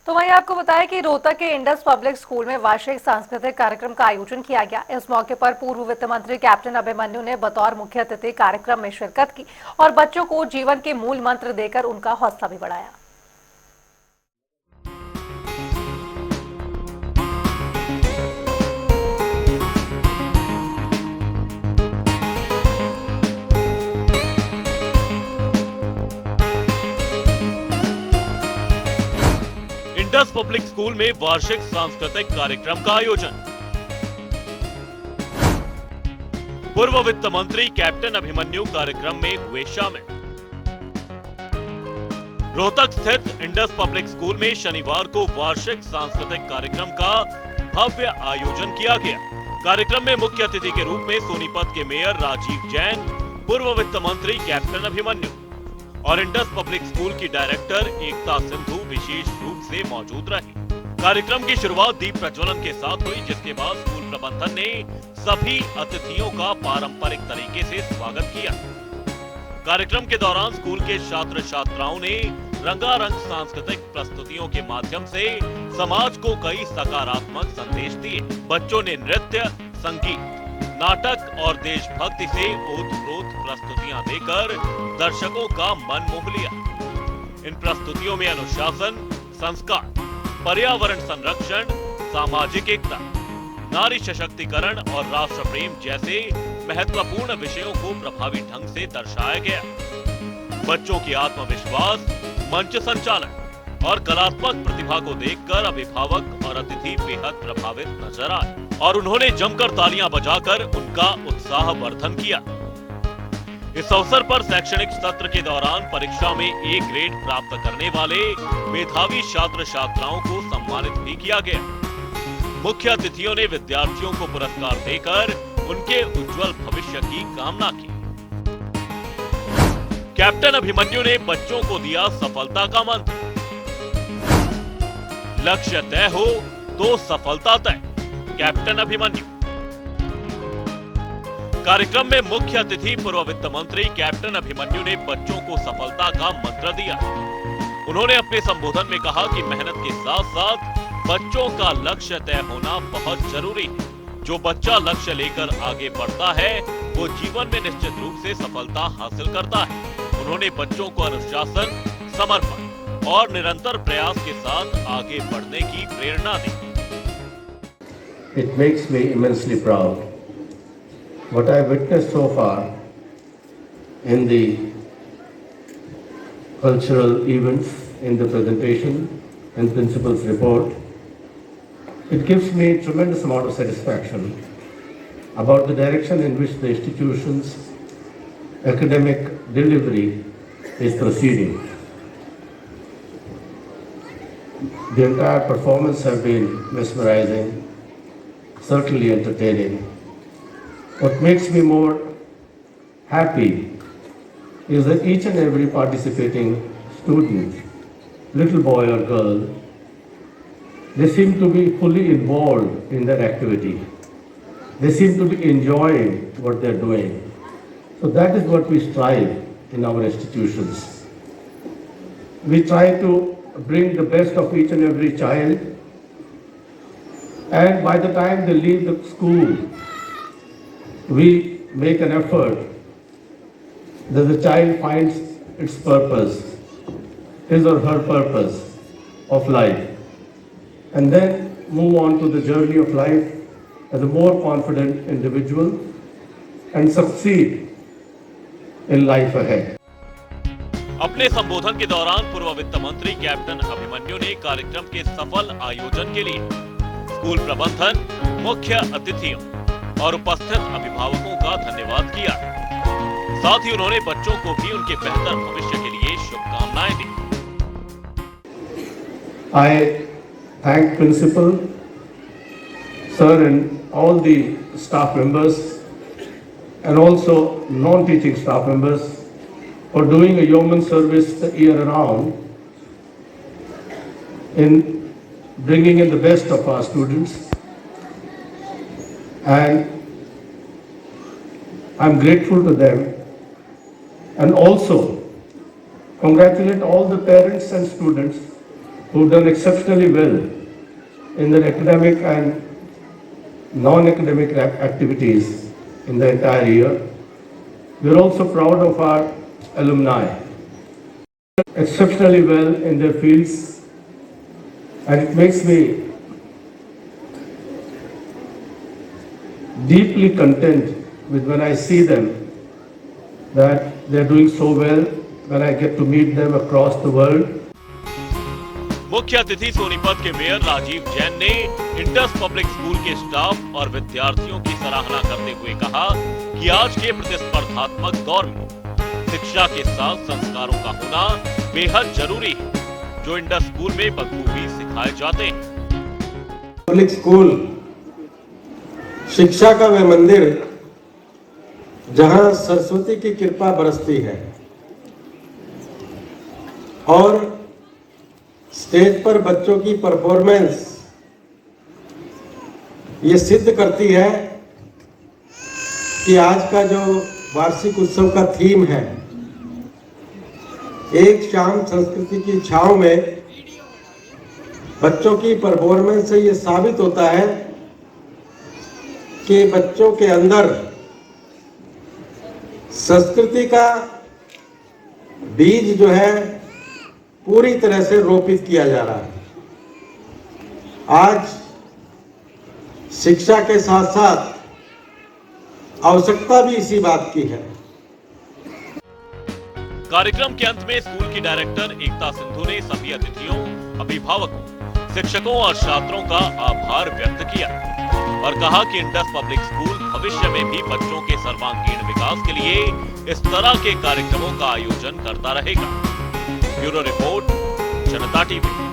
तो वहीं आपको बताया कि रोहतक के इंडस पब्लिक स्कूल में वार्षिक सांस्कृतिक कार्यक्रम का आयोजन किया गया। इस मौके पर पूर्व वित्त मंत्री कैप्टन अभिमन्यु ने बतौर मुख्य अतिथि कार्यक्रम में शिरकत की और बच्चों को जीवन के मूल मंत्र देकर उनका हौसला भी बढ़ाया। इंडस पब्लिक स्कूल में वार्षिक सांस्कृतिक कार्यक्रम का आयोजन। पूर्व वित्त मंत्री कैप्टन अभिमन्यु कार्यक्रम में हुए शामिल। रोहतक स्थित इंडस पब्लिक स्कूल में शनिवार को वार्षिक सांस्कृतिक कार्यक्रम का भव्य आयोजन किया गया। कार्यक्रम में मुख्य अतिथि के रूप में सोनीपत के मेयर राजीव जैन, पूर्व वित्त मंत्री कैप्टन अभिमन्यु और इंडस पब्लिक स्कूल की डायरेक्टर एकता सिंधु विशेष रूप से मौजूद रहे। कार्यक्रम की शुरुआत दीप प्रज्वलन के साथ हुई, जिसके बाद स्कूल प्रबंधन ने सभी अतिथियों का पारंपरिक तरीके से स्वागत किया। कार्यक्रम के दौरान स्कूल के छात्र छात्राओं ने रंगारंग सांस्कृतिक प्रस्तुतियों के माध्यम से समाज को कई सकारात्मक संदेश दिए। बच्चों ने नृत्य, संगीत, नाटक और देशभक्ति से ओतप्रोत प्रस्तुतियां देकर दर्शकों का मन मोह लिया। इन प्रस्तुतियों में अनुशासन, संस्कार, पर्यावरण संरक्षण, सामाजिक एकता, नारी सशक्तिकरण और राष्ट्र प्रेम जैसे महत्वपूर्ण विषयों को प्रभावी ढंग से दर्शाया गया। बच्चों की आत्मविश्वास, मंच संचालन और कलात्मक प्रतिभा को देखकर अभिभावक और अतिथि बेहद प्रभावित नजर आए और उन्होंने जमकर तालियां बजाकर उनका उत्साह वर्धन किया। इस अवसर पर शैक्षणिक सत्र के दौरान परीक्षा में ए ग्रेड प्राप्त करने वाले मेधावी छात्र छात्राओं को सम्मानित भी किया गया। मुख्य अतिथियों ने विद्यार्थियों को पुरस्कार देकर उनके उज्जवल भविष्य की कामना की। कैप्टन अभिमन्यु ने बच्चों को दिया सफलता का मंत्र। लक्ष्य तय हो तो सफलता तय, कैप्टन अभिमन्यु। कार्यक्रम में मुख्य अतिथि पूर्व वित्त मंत्री कैप्टन अभिमन्यु ने बच्चों को सफलता का मंत्र दिया। उन्होंने अपने संबोधन में कहा कि मेहनत के साथ साथ बच्चों का लक्ष्य तय होना बहुत जरूरी है। जो बच्चा लक्ष्य लेकर आगे बढ़ता है वो जीवन में निश्चित रूप से सफलता हासिल करता है। उन्होंने बच्चों को अनुशासन, समर्पण और निरंतर प्रयास के साथ आगे बढ़ने की प्रेरणा दी। It makes me immensely proud what I witnessed so far in the cultural events, in the presentation and principal's report. It gives me tremendous amount of satisfaction about the direction in which the institution's academic delivery is proceeding. The entire performance have been mesmerizing, certainly entertaining. What makes me more happy is that each and every participating student, little boy or girl, they seem to be fully involved in their activity. They seem to be enjoying what they're doing. So that is what we strive in our institutions. We try to bring the best of each and every child, and by the time they leave the school, we make an effort that the child finds its purpose, his or her purpose of life, and then move on to the journey of life as a more confident individual and succeed in life ahead. अपने संबोधन के दौरान पूर्व वित्त मंत्री captain Abhimanyu ने कार्यक्रम के सफल आयोजन के लिए स्कूल प्रबंधन, मुख्य अतिथियों और उपस्थित अभिभावकों का धन्यवाद किया। साथ ही उन्होंने बच्चों को भी उनके बेहतर भविष्य के लिए शुभकामनाएं दी। I thank principal, sir, and all the staff members and also non-teaching staff members for doing a yeoman service the year around in bringing in the best of our students. And I'm grateful to them, and also congratulate all the parents and students who've done exceptionally well in their academic and non-academic activities in the entire year. We're also proud of our alumni, exceptionally well in their fields, and it makes me deeply content with when I see them that they're doing so well, when I get to meet them across the world. मुख्य अतिथि सोनीपत के mayor Rajiv Jain ने Indus public school के staff और विद्यार्थियों की सराहना करते हुए कहा कि आज के प्रतिस्पर्धात्मक दौर में शिक्षा के साथ संस्कारों का होना बेहद जरूरी है, जो इंडस स्कूल में बखूबी सिखाए जाते हैं। पब्लिक स्कूल शिक्षा का वह मंदिर जहां सरस्वती की कृपा बरसती है और स्टेज पर बच्चों की परफॉर्मेंस ये सिद्ध करती है कि आज का जो वार्षिक उत्सव का थीम है, एक शाम संस्कृति की छांव में, बच्चों की परफॉर्मेंस से ये साबित होता है कि बच्चों के अंदर संस्कृति का बीज जो है पूरी तरह से रोपित किया जा रहा है। आज शिक्षा के साथ साथ आवश्यकता भी इसी बात की है। कार्यक्रम के अंत में स्कूल की डायरेक्टर एकता सिंधु ने सभी अतिथियों, अभिभावकों, शिक्षकों और छात्रों का आभार व्यक्त किया और कहा कि इंडस पब्लिक स्कूल भविष्य में भी बच्चों के सर्वांगीण विकास के लिए इस तरह के कार्यक्रमों का आयोजन करता रहेगा। ब्यूरो रिपोर्ट, जनता टीवी।